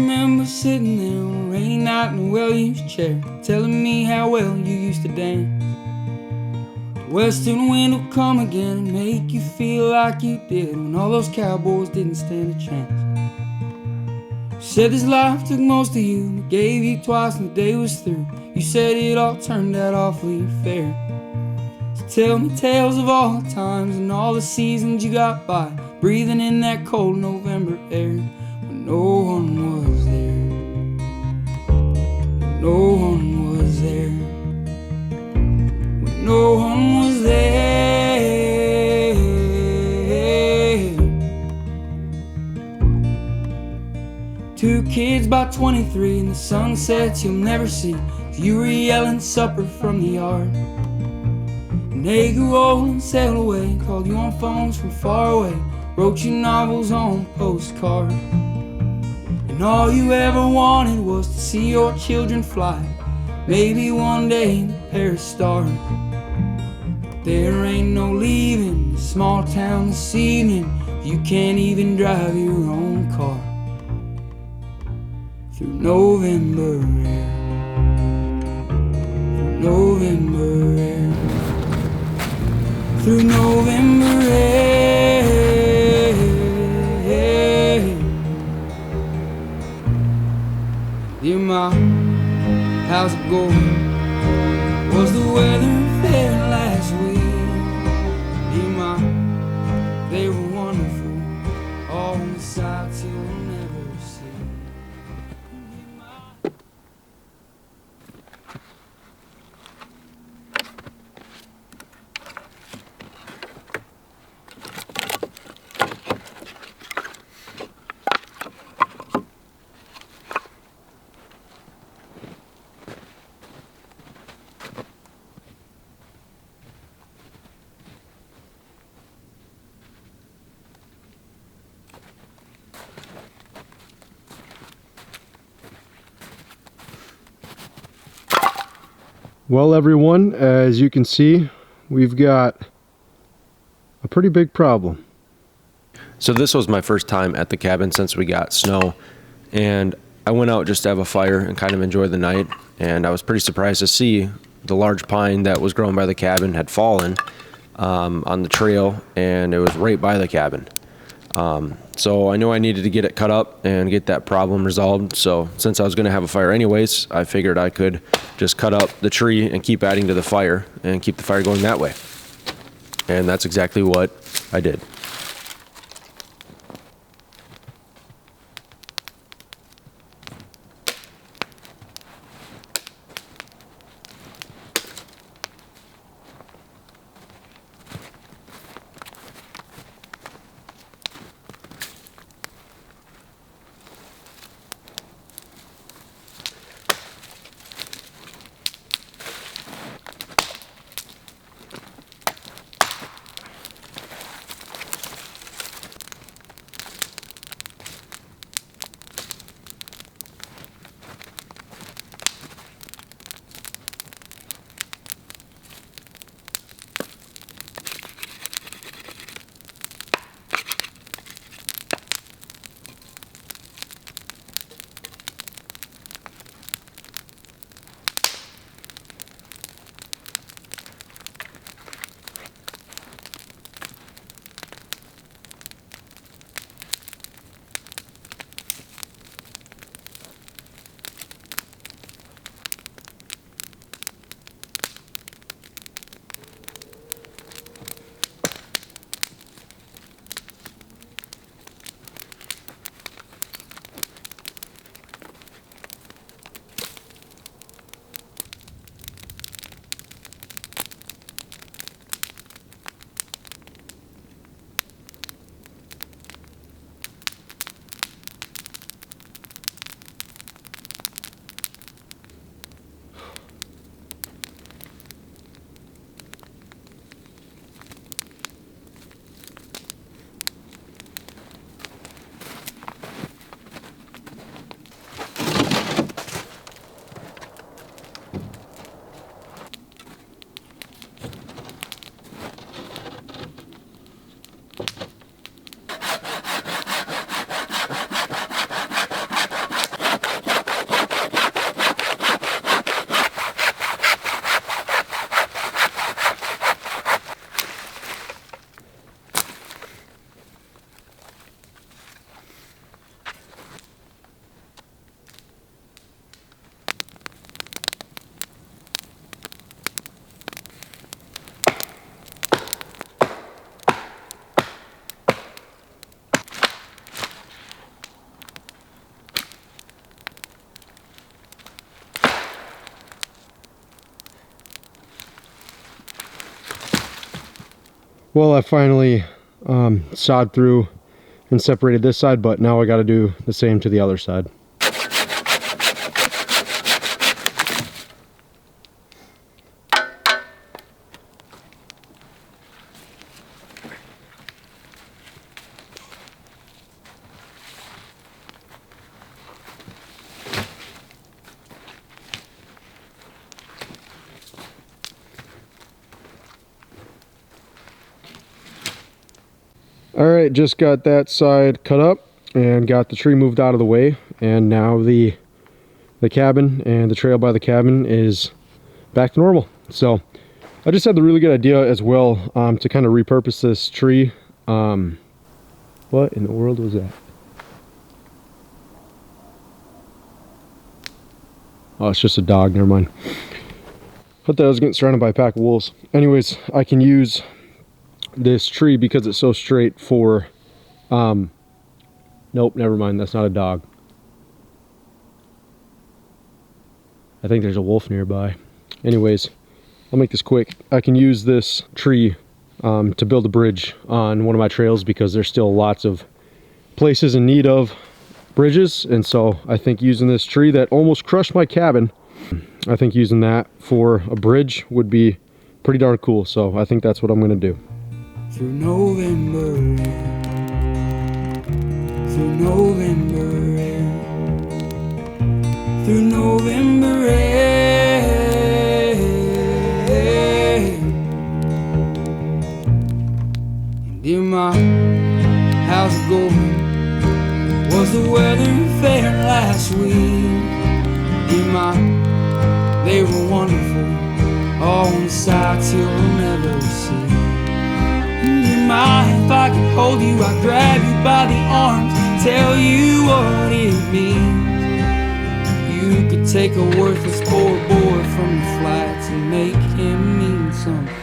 remember sitting there on a rainy night in a well-used chair, telling me how well you used to dance. The western wind will come again and make you feel like you did when all those cowboys didn't stand a chance. You said this life took most of you, but gave you twice and the day was through. You said it all turned out awfully fair. So tell me tales of all the times and all the seasons you got by, breathing in that cold November air when no one was there. When no one was there. When no one was there. Two kids by 23 and the sunsets you'll never see. You were yelling supper from the yard. And they grew old and sailed away, called you on phones from far away, wrote you novels on postcards. And all you ever wanted was to see your children fly, maybe one day in a pair of stars. But there ain't no leaving this small town this evening if you can't even drive your own car through November air. November air, through November air. Dear Ma, how's it going? Was the weather fair last week? Dear Ma, they were wonderful, all the sights you'll never see. Well, everyone, as you can see, we've got a pretty big problem. So this was my first time at the cabin since we got snow, and I went out just to have a fire and kind of enjoy the night, and I was pretty surprised to see the large pine that was grown by the cabin had fallen on the trail, and it was right by the cabin. So I knew I needed to get it cut up and get that problem resolved. So since I was going to have a fire anyways, I figured I could just cut up the tree and keep adding to the fire and keep the fire going that way. And that's exactly what I did. Well, I finally sawed through and separated this side, but now I got to do the same to the other side. All right, just got that side cut up and got the tree moved out of the way, and now the cabin and the trail by the cabin is back to normal. So I just had the really good idea as well to kind of repurpose this tree. What in the world was that? Oh, it's just a dog, never mind. I thought I was getting surrounded by a pack of wolves. Anyways, I can use this tree because it's so straight for nope, never mind, that's not a dog. I think there's a wolf nearby. Anyways, I'll make this quick. I can use this tree to build a bridge on one of my trails because there's still lots of places in need of bridges, and so I think using this tree that almost crushed my cabin, I think using that for a bridge would be pretty darn cool. So I think that's what I'm gonna do. Through November air, through November air, through November air. And dear Ma, how's it going? Was the weather fair last week? Dear Ma, they were wonderful, all on the sights you'll never see. Dear Ma, if I could hold you, I'd grab you by the arms, tell you what it means. You could take a worthless poor boy from the flats and make him mean something.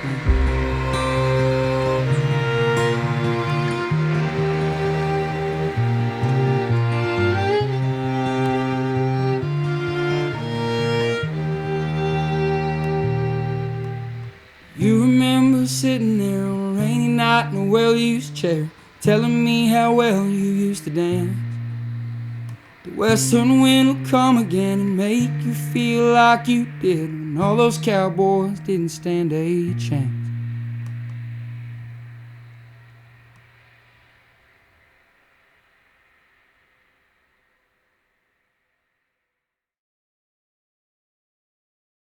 You remember sitting there on a rainy night in a well-used chair, telling me how well you used to dance. The western wind will come again and make you feel like you did when all those cowboys didn't stand a chance.